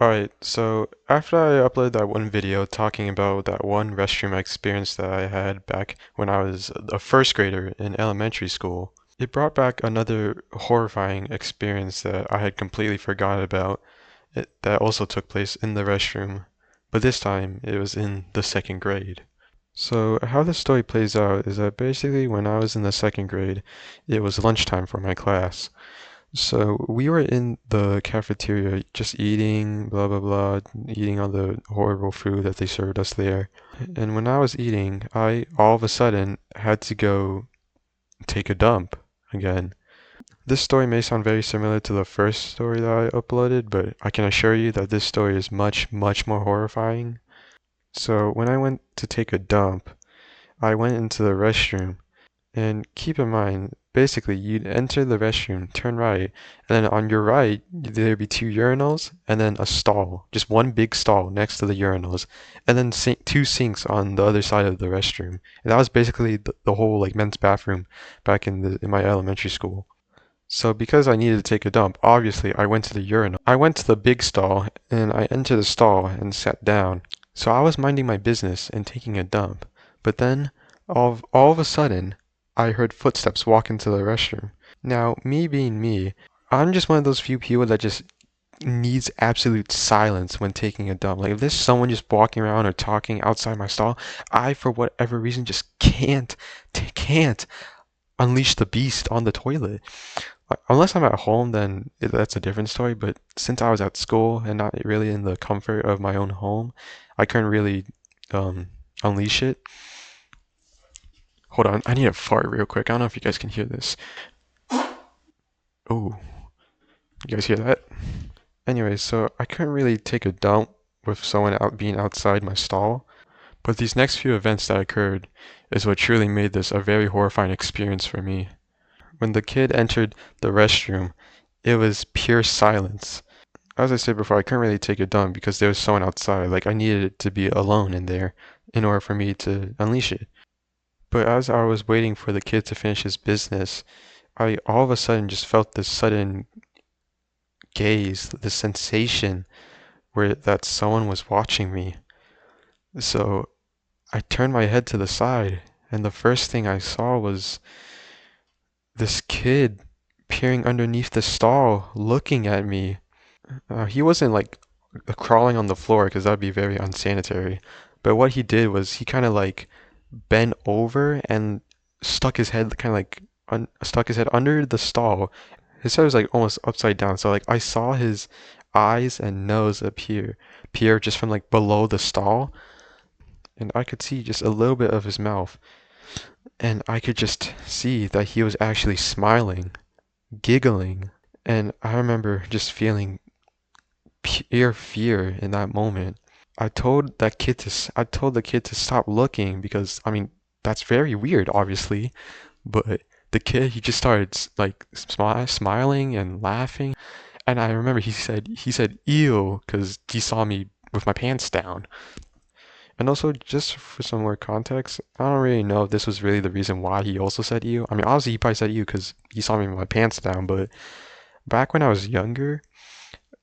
Alright, so after I uploaded that one video talking about that one restroom experience that I had back when I was a first grader in elementary school, it brought back another horrifying experience that I had completely forgot about that also took place in the restroom, but this time it was in the second grade. So how the story plays out is that basically when I was in the second grade, it was lunchtime for my class. So we were in the cafeteria just eating, blah blah blah, eating all the horrible food that they served us there. And when I was eating, I all of a sudden had to go take a dump again. This story may sound very similar to the first story that I uploaded, but I can assure you that this story is much, much more horrifying. So when I went to take a dump, I went into the restroom. And keep in mind, basically, you'd enter the restroom, turn right, and then on your right, there'd be two urinals, and then a stall, just one big stall next to the urinals, and then two sinks on the other side of the restroom. And that was basically the whole like men's bathroom back in my elementary school. So because I needed to take a dump, obviously I went to the urinal. I went to the big stall, and I entered the stall and sat down. So I was minding my business and taking a dump, but then all of a sudden, I heard footsteps walk into the restroom. Now, me being me, I'm just one of those few people that just needs absolute silence when taking a dump. Like if there's someone just walking around or talking outside my stall, I for whatever reason just can't unleash the beast on the toilet. Unless I'm at home, then that's a different story. But since I was at school and not really in the comfort of my own home, I couldn't really um, unleash it. Hold on, I need to fart real quick. I don't know if you guys can hear this. Oh, you guys hear that? Anyway, so I couldn't really take a dump with someone out being outside my stall. But these next few events that occurred is what truly made this a very horrifying experience for me. When the kid entered the restroom, it was pure silence. As I said before, I couldn't really take a dump because there was someone outside. Like I needed it to be alone in there in order for me to unleash it. But as I was waiting for the kid to finish his business, I all of a sudden just felt this sudden gaze, this sensation where that someone was watching me. So I turned my head to the side, and the first thing I saw was this kid peering underneath the stall, looking at me. He wasn't like crawling on the floor because that'd be very unsanitary. But what he did was he kind of like bent over and stuck his head kind of like stuck his head under the stall. His head was like almost upside down, so like I saw his eyes and nose appear just from like below the stall, and I could see just a little bit of his mouth, and I could just see that he was actually smiling, giggling, and I remember just feeling pure fear in that moment. I told the kid to stop looking because I mean that's very weird, obviously, but the kid he just started like smiling and laughing, and I remember he said ew because he saw me with my pants down. And also, just for some more context, I don't really know if this was really the reason why he also said ew. I mean, obviously he probably said ew because he saw me with my pants down, but back when I was younger,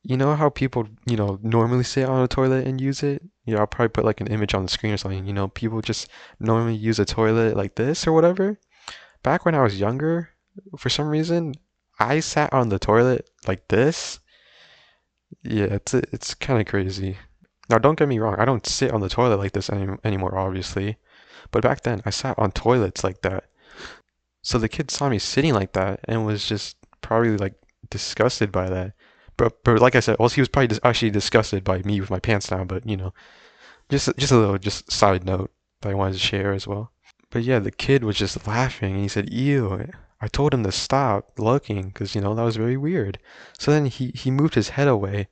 you know how people, normally sit on a toilet and use it? I'll probably put like an image on the screen or something. People just normally use a toilet like this or whatever. Back when I was younger, for some reason, I sat on the toilet like this. Yeah, it's kind of crazy. Now, don't get me wrong, I don't sit on the toilet like this anymore, obviously. But back then, I sat on toilets like that. So the kid saw me sitting like that and was just probably like disgusted by that. But like I said, also he was probably actually disgusted by me with my pants down. But just a little just side note that I wanted to share as well. But yeah, the kid was just laughing and he said, "Ew." I told him to stop looking because that was very weird. So then he moved his head away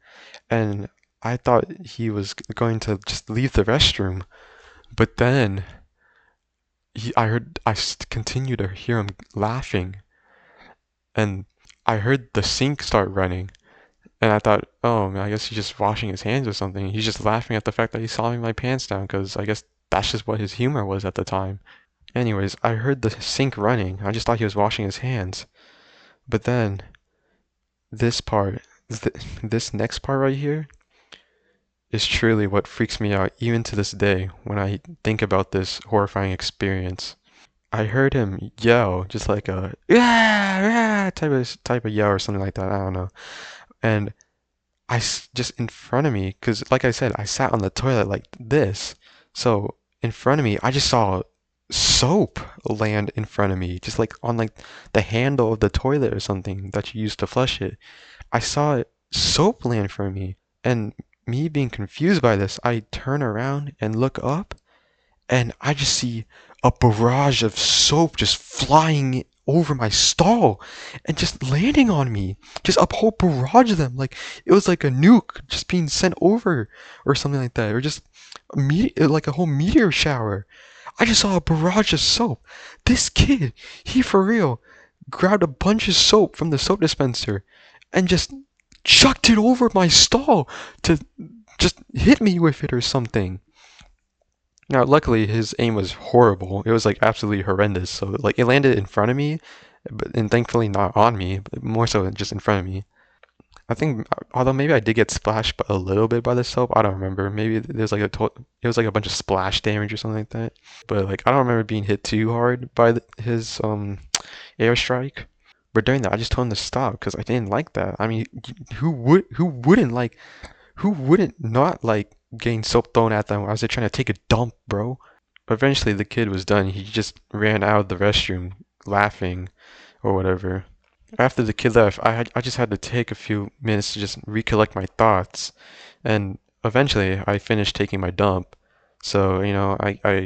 and I thought he was going to just leave the restroom. But then I continued to hear him laughing and I heard the sink start running. And I thought, oh man, I guess he's just washing his hands or something. He's just laughing at the fact that he saw me with my pants down because I guess that's just what his humor was at the time. Anyways, I heard the sink running. I just thought he was washing his hands. But then this part, this next part right here, is truly what freaks me out even to this day when I think about this horrifying experience. I heard him yell just like a yeah type of yell or something like that. I don't know. And just in front of me, because like I said, I sat on the toilet like this. So in front of me, I just saw soap land in front of me, just like on like the handle of the toilet or something that you use to flush it. I saw soap land in front of me, and me being confused by this, I turn around and look up, and I just see a barrage of soap just flying over my stall and just landing on me. Just a whole barrage of them. Like it was like a nuke just being sent over or something like that. Or just like a whole meteor shower. I just saw a barrage of soap. This kid, he for real, grabbed a bunch of soap from the soap dispenser and just chucked it over my stall to just hit me with it or something. Now, luckily, his aim was horrible. It was like absolutely horrendous. So, like, it landed in front of me, and thankfully not on me, but more so just in front of me. I think, although maybe I did get splashed a little bit by the soap, I don't remember. Maybe there's like it was like a bunch of splash damage or something like that. But like, I don't remember being hit too hard by his airstrike. But during that, I just told him to stop because I didn't like that. I mean, who wouldn't not like getting soap thrown at them as they're trying to take a dump, bro? Eventually, the kid was done. He just ran out of the restroom laughing or whatever. After the kid left, I just had to take a few minutes to just recollect my thoughts, and eventually I finished taking my dump. So, I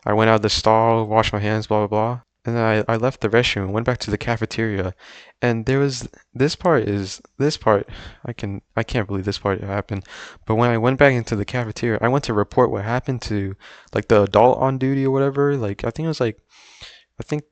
went out of the stall, washed my hands, blah blah blah, and then I left the restroom and went back to the cafeteria. And there was this part I can't believe this part happened. But when I went back into the cafeteria, I went to report what happened to like the adult on duty or whatever. Like I think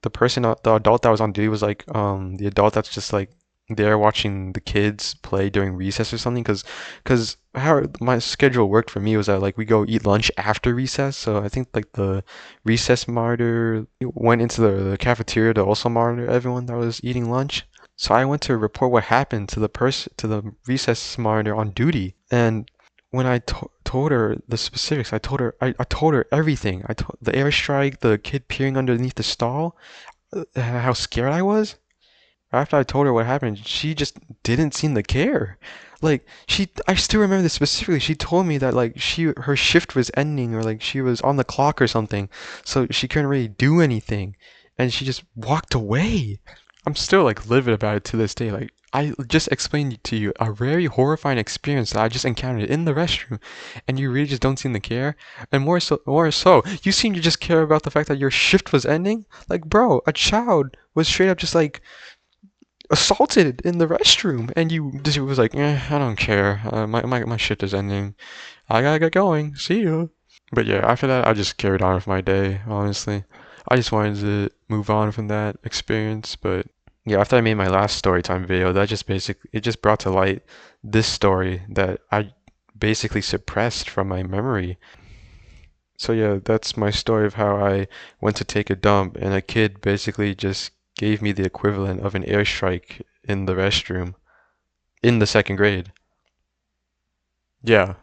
the adult that was on duty was like the adult that's just like there watching the kids play during recess or something. Cause how my schedule worked for me was that like we go eat lunch after recess. So I think like the recess monitor went into the cafeteria to also monitor everyone that was eating lunch. So I went to report what happened to the recess monitor on duty. And when I told her the specifics, I told her everything. I told the airstrike, the kid peering underneath the stall, how scared I was. After I told her what happened, she just didn't seem to care. Like I still remember this specifically. She told me that like her shift was ending or like she was on the clock or something, so she couldn't really do anything, and she just walked away. I'm still like livid about it to this day. Like I just explained to you a very horrifying experience that I just encountered in the restroom, and you really just don't seem to care. And more so, you seem to just care about the fact that your shift was ending. Like, bro, a child was straight up just like assaulted in the restroom, and you just was like, I don't care. My shift is ending. I gotta get going. See you. But yeah, after that, I just carried on with my day. Honestly, I just wanted to move on from that experience, but yeah, after I made my last story time video, that just basically it just brought to light this story that I basically suppressed from my memory. So yeah, that's my story of how I went to take a dump and a kid basically just gave me the equivalent of an airstrike in the restroom in the second grade. Yeah.